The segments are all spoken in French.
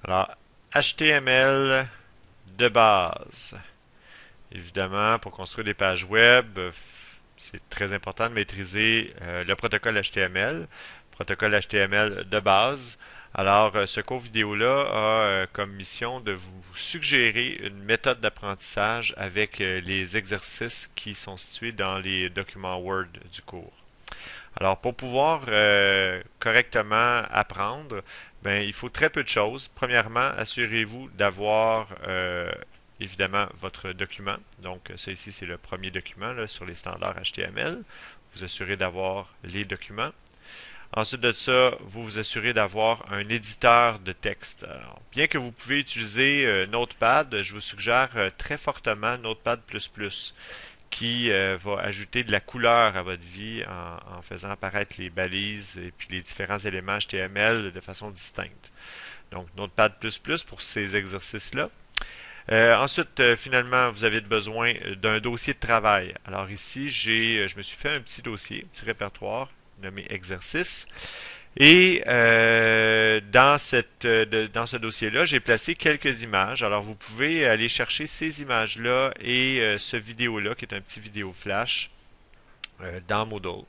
Alors, HTML de base. Évidemment, pour construire des pages web, c'est très important de maîtriser le protocole HTML, protocole HTML de base. Alors, ce cours vidéo-là a comme mission de vous suggérer une méthode d'apprentissage avec les exercices qui sont situés dans les documents Word du cours. Alors, pour pouvoir correctement apprendre, ben, il faut très peu de choses. Premièrement, assurez-vous d'avoir évidemment votre document. Donc, ça ici, c'est le premier document là, sur les standards HTML. Vous assurez d'avoir les documents. Ensuite de ça, vous vous assurez d'avoir un éditeur de texte. Alors, bien que vous pouvez utiliser Notepad, je vous suggère très fortement Notepad++, qui va ajouter de la couleur à votre vie en faisant apparaître les balises et puis les différents éléments HTML de façon distincte. Donc, Notepad++ pour ces exercices-là. Ensuite, finalement, vous avez besoin d'un dossier de travail. Alors ici, je me suis fait un petit dossier, un petit répertoire nommé exercice. Et dans ce dossier-là, j'ai placé quelques images. Alors, vous pouvez aller chercher ces images-là et ce vidéo-là, qui est un petit vidéo flash, dans Moodle.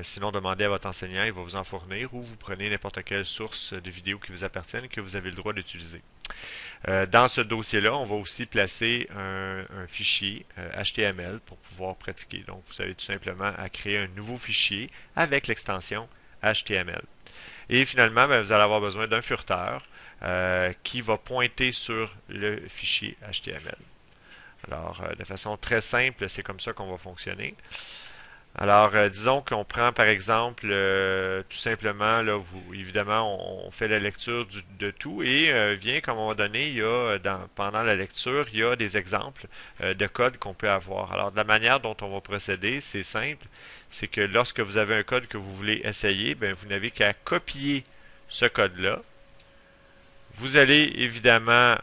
Sinon, demandez à votre enseignant, il va vous en fournir, ou vous prenez n'importe quelle source de vidéo qui vous appartienne et que vous avez le droit d'utiliser. Dans ce dossier-là, on va aussi placer un fichier HTML pour pouvoir pratiquer. Donc, vous avez tout simplement à créer un nouveau fichier avec l'extension HTML. Et finalement, ben, vous allez avoir besoin d'un furteur qui va pointer sur le fichier HTML. Alors, de façon très simple, c'est comme ça qu'on va fonctionner. Alors, disons qu'on prend par exemple, tout simplement, là, évidemment, on fait la lecture de tout et vient qu'à un moment donné, pendant la lecture, il y a des exemples de code qu'on peut avoir. Alors, de la manière dont on va procéder, c'est simple, c'est que lorsque vous avez un code que vous voulez essayer, ben, vous n'avez qu'à copier ce code-là. Vous allez évidemment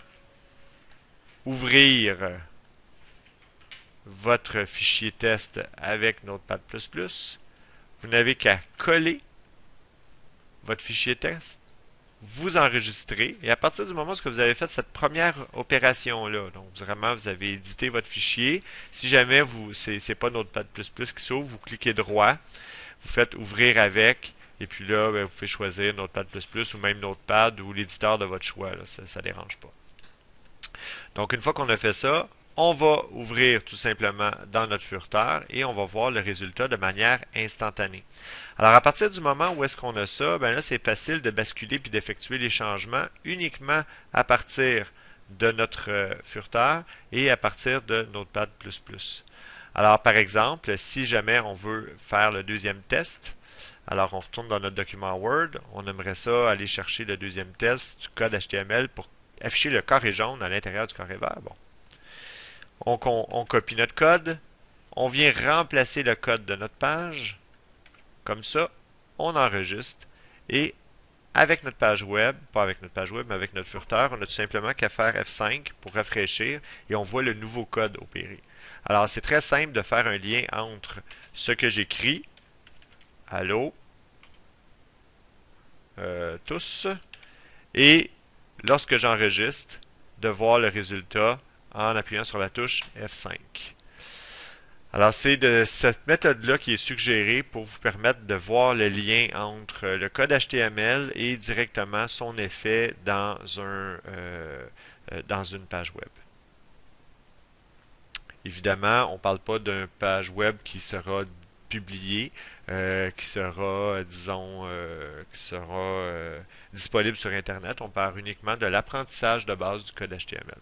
ouvrir votre fichier test avec Notepad++. Vous n'avez qu'à coller votre fichier test, vous enregistrez, et à partir du moment où vous avez fait cette première opération-là, donc vraiment vous avez édité votre fichier, si jamais c'est pas Notepad++ qui s'ouvre, vous cliquez droit, vous faites ouvrir avec, et puis là, ben, vous pouvez choisir Notepad++ ou même Notepad ou l'éditeur de votre choix, là, ça ne dérange pas. Donc, une fois qu'on a fait ça, on va ouvrir tout simplement dans notre furteur et on va voir le résultat de manière instantanée. Alors, à partir du moment où est-ce qu'on a ça, ben là, c'est facile de basculer puis d'effectuer les changements uniquement à partir de notre furteur et à partir de Notepad++. Alors, par exemple, si jamais on veut faire le deuxième test, alors on retourne dans notre document Word, on aimerait ça aller chercher le deuxième test du code HTML pour afficher le carré jaune à l'intérieur du carré vert. Bon. On copie notre code, on vient remplacer le code de notre page, comme ça, on enregistre, et avec notre page web, pas avec notre page web, mais avec notre furteur, on a tout simplement qu'à faire F5 pour rafraîchir, et on voit le nouveau code opérer. Alors, c'est très simple de faire un lien entre ce que j'écris, allô, tous, et lorsque j'enregistre, de voir le résultat en appuyant sur la touche F5. Alors, c'est de cette méthode-là qui est suggérée pour vous permettre de voir le lien entre le code HTML et directement son effet dans une page web. Évidemment, on ne parle pas d'une page web qui sera publiée, qui sera, disons, disponible sur Internet. On parle uniquement de l'apprentissage de base du code HTML.